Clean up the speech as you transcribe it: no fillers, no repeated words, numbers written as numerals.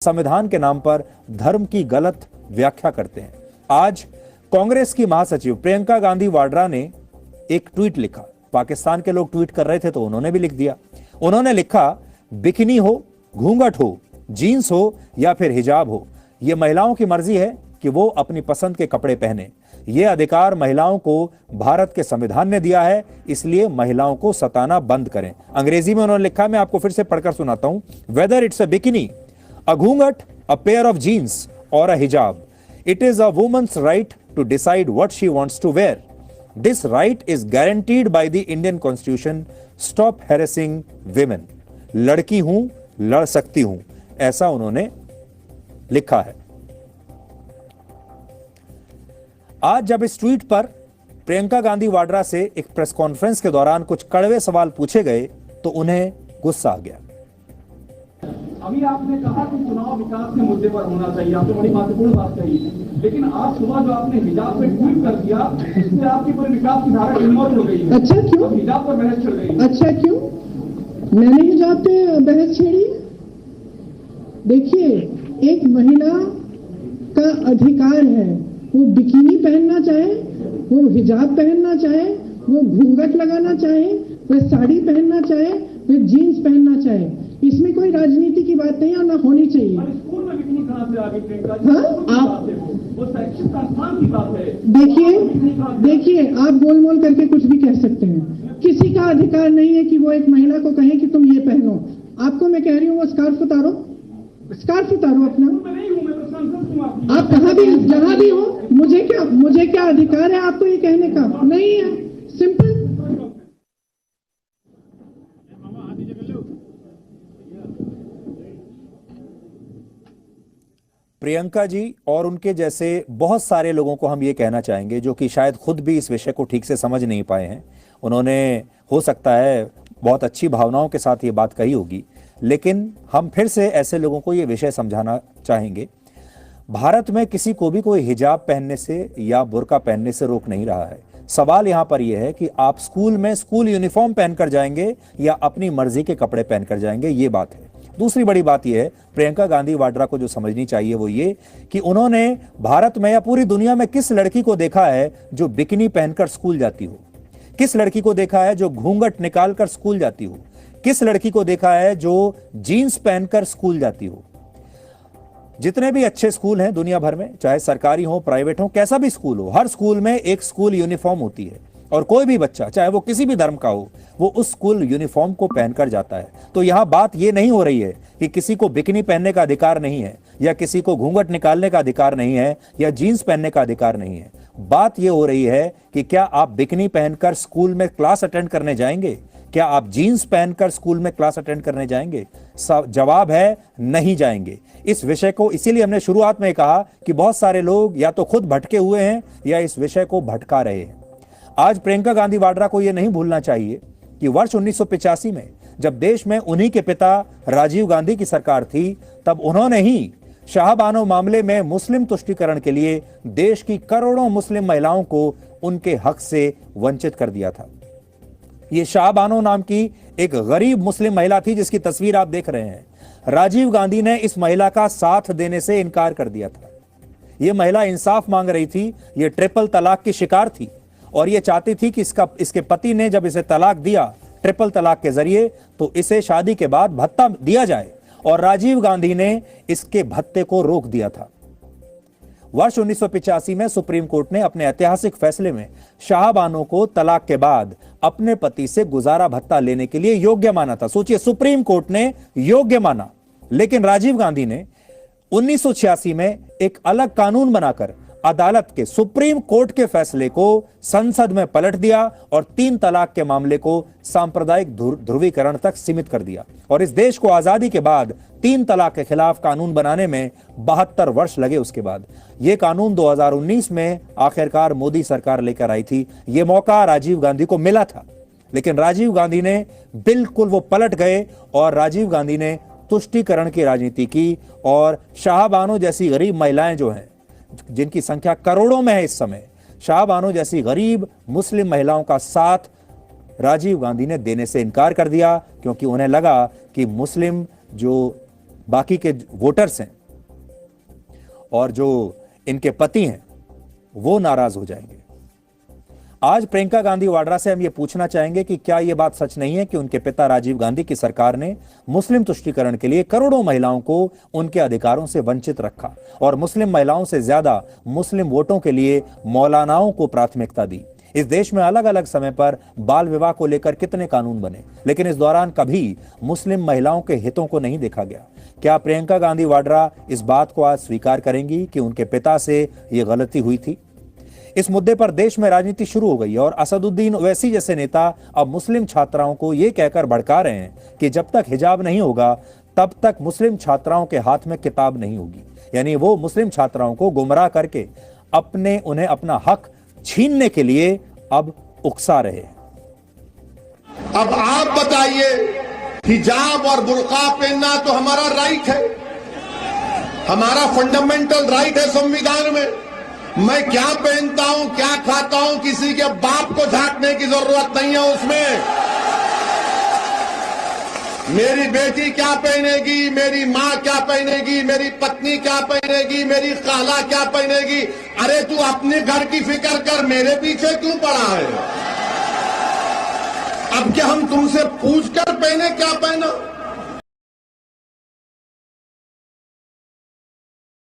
संविधान के नाम पर धर्म की गलत व्याख्या करते हैं। आज कांग्रेस की महासचिव प्रियंका गांधी वाड्रा ने एक ट्वीट लिखा। पाकिस्तान के लोग ट्वीट कर रहे थे तो उन्होंने भी लिख दिया। उन्होंने लिखा, बिकिनी हो, घूंघट हो, जीन्स हो या फिर हिजाब हो, यह महिलाओं की मर्जी है कि वो अपनी पसंद के कपड़े पहने। यह अधिकार महिलाओं को भारत के संविधान ने दिया है, इसलिए महिलाओं को सताना बंद करें। अंग्रेजी में उन्होंने लिखा, मैं आपको फिर से पढ़कर सुनाता हूं। Whether it's a bikini, a ghungat, a pair of jeans or a hijab, it is a woman's right to decide what she wants to wear. This right is guaranteed by the Indian Constitution. Stop harassing women. लड़की हूं, लड़ सकती हूं, ऐसा उन्होंने लिखा है। आज जब इस ट्वीट पर प्रियंका गांधी वाड्रा से एक प्रेस कॉन्फ्रेंस के दौरान कुछ कड़वे सवाल पूछे गए तो उन्हें गुस्सा आ गया। अभी आपने कहा कि चुनाव विकास के मुद्दे पर होना चाहिए, आपने बड़ी महत्वपूर्ण बात कही, लेकिन आज सुबह जो आपने हिजाब पे ट्वीट कर दिया, इससे आपकी पूरी विकास की धारा डिमोट हो गई है। अच्छा, क्यों? हिजाब पर बहस चल रही है। अच्छा, क्यों? मैंने हिजाब पे बहस छेड़ी? देखिए, एक महिला का अधिकार है, वो बिकिनी पहनना चाहे, वो हिजाब पहनना चाहे, वो घूंघट लगाना चाहे, वह साड़ी पहनना चाहे, वह जीन्स पहनना चाहे। इसमें कोई राजनीति की बात नहीं है और ना होनी चाहिए। स्कूल में बिकिनी कहां से आ गई प्रियंका जी? हाँ, आप वो शैक्षिक संस्थान की बात है। देखिए, आप गोलमोल करके कुछ भी कह सकते हैं। किसी का अधिकार नहीं है कि वो एक महिला को कहे कि तुम ये पहनो। आपको मैं कह रही हूँ वो स्कार्फ उतारो, स्कार्फ उतारो अपना। आप कहाँ भी जहां भी हो, मुझे क्या अधिकार है आपको ये कहने का? नहीं है, सिंपल। प्रियंका जी और उनके जैसे बहुत सारे लोगों को हम ये कहना चाहेंगे जो कि शायद खुद भी इस विषय को ठीक से समझ नहीं पाए हैं। उन्होंने हो सकता है बहुत अच्छी भावनाओं के साथ ये बात कही होगी, लेकिन हम फिर से ऐसे लोगों को ये विषय समझाना चाहेंगे। भारत में किसी को भी कोई हिजाब पहनने से या बुर्का पहनने से रोक नहीं रहा है। सवाल यहां पर यह है कि आप स्कूल में स्कूल यूनिफॉर्म पहनकर जाएंगे या अपनी मर्जी के कपड़े पहनकर जाएंगे, ये बात है। दूसरी बड़ी बात यह है, प्रियंका गांधी वाड्रा को जो समझनी चाहिए वो ये कि उन्होंने भारत में या पूरी दुनिया में किस लड़की को देखा है जो बिकिनी पहनकर स्कूल जाती हो? किस लड़की को देखा है जो घूंघट निकालकर स्कूल जाती हो? किस लड़की को देखा है जो जीन्स पहनकर स्कूल जाती हो? जितने भी अच्छे स्कूल हैं दुनिया भर में, चाहे सरकारी हो, प्राइवेट हो, कैसा भी स्कूल हो, हर स्कूल में एक स्कूल यूनिफॉर्म होती है और कोई भी बच्चा, चाहे वो किसी भी धर्म का हो, वो उस स्कूल यूनिफॉर्म को पहनकर जाता है। तो यहां बात ये नहीं हो रही है कि किसी को बिकिनी पहनने का अधिकार नहीं है या किसी को घूंघट निकालने का अधिकार नहीं है या जीन्स पहनने का अधिकार नहीं है। बात ये हो रही है कि क्या आप बिकिनी पहनकर स्कूल में क्लास अटेंड करने जाएंगे? क्या आप जीन्स पहनकर स्कूल में क्लास अटेंड करने जाएंगे? जवाब है नहीं जाएंगे। इस विषय को इसीलिए हमने शुरुआत में कहा कि बहुत सारे लोग या तो खुद भटके हुए हैं या इस विषय को भटका रहे हैं। आज प्रियंका गांधी वाड्रा को यह नहीं भूलना चाहिए कि वर्ष 1985 में जब देश में उन्हीं के पिता राजीव गांधी की सरकार थी, तब उन्होंने ही शाहबानो मामले में मुस्लिम तुष्टीकरण के लिए देश की करोड़ों मुस्लिम महिलाओं को उनके हक से वंचित कर दिया था। ये शाहबानो नाम की एक गरीब मुस्लिम महिला थी जिसकी तस्वीर आप देख रहे हैं। राजीव गांधी ने इस महिला का साथ देने से इनकार कर दिया था। यह महिला इंसाफ मांग रही थी, यह ट्रिपल तलाक की शिकार थी और यह चाहती थी कि इसके पति ने जब इसे तलाक दिया ट्रिपल तलाक के जरिए, तो इसे शादी के बाद भत्ता दिया जाए, और राजीव गांधी ने इसके भत्ते को रोक दिया था। वर्ष 1985 में सुप्रीम कोर्ट ने अपने ऐतिहासिक फैसले में शाहबानो को तलाक के बाद अपने पति से गुजारा भत्ता लेने के लिए योग्य माना था। सोचिए, सुप्रीम कोर्ट ने योग्य माना, लेकिन राजीव गांधी ने 1986 में एक अलग कानून बनाकर अदालत के, सुप्रीम कोर्ट के फैसले को संसद में पलट दिया और 3 तलाक के मामले को सांप्रदायिक ध्रुवीकरण तक सीमित कर दिया। और इस देश को आजादी के बाद 3 तलाक के खिलाफ कानून बनाने में 72 वर्ष लगे। उसके बाद यह कानून 2019 में आखिरकार मोदी सरकार लेकर आई थी। यह मौका राजीव गांधी को मिला था, लेकिन राजीव गांधी ने बिल्कुल वो पलट गए और राजीव गांधी ने तुष्टीकरण की राजनीति की और शाहबानो जैसी गरीब महिलाएं जो हैं, जिनकी संख्या करोड़ों में है इस समय, शाहबानो जैसी गरीब मुस्लिम महिलाओं का साथ राजीव गांधी ने देने से इनकार कर दिया, क्योंकि उन्हें लगा कि मुस्लिम जो बाकी के वोटर्स हैं और जो इनके पति हैं वो नाराज हो जाएंगे। आज प्रियंका गांधी वाड्रा से हम ये पूछना चाहेंगे कि क्या ये बात सच नहीं है कि उनके पिता राजीव गांधी की सरकार ने मुस्लिम तुष्टीकरण के लिए करोड़ों महिलाओं को उनके अधिकारों से वंचित रखा और मुस्लिम महिलाओं से ज्यादा मुस्लिम वोटों के लिए मौलानाओं को प्राथमिकता दी। इस देश में अलग अलग समय पर बाल विवाह को लेकर कितने कानून बने, लेकिन इस दौरान कभी मुस्लिम महिलाओं के हितों को नहीं देखा गया। क्या प्रियंका गांधी वाड्रा इस बात को आज स्वीकार करेंगी कि उनके पिता से यह गलती हुई थी? इस मुद्दे पर देश में राजनीति शुरू हो गई और असदुद्दीन ओवैसी जैसे नेता अब मुस्लिम छात्राओं को यह कहकर भड़का रहे हैं कि जब तक हिजाब नहीं होगा तब तक मुस्लिम छात्राओं के हाथ में किताब नहीं होगी। यानी वो मुस्लिम छात्राओं को गुमराह करके उन्हें अपना हक छीनने के लिए अब उकसा रहे हैं। अब आप बताइए, हिजाब और बुर्का पहनना तो हमारा राइट है, हमारा फंडामेंटल राइट है संविधान में। मैं क्या पहनता हूं, क्या खाता हूं, किसी के बाप को झांकने की जरूरत नहीं है उसमें। मेरी बेटी क्या पहनेगी, मेरी मां क्या पहनेगी, मेरी पत्नी क्या पहनेगी, मेरी खाला क्या पहनेगी। अरे तू अपने घर की फिक्र कर, मेरे पीछे क्यों पड़ा है? अब क्या हम तुमसे पूछकर पहने क्या पहना?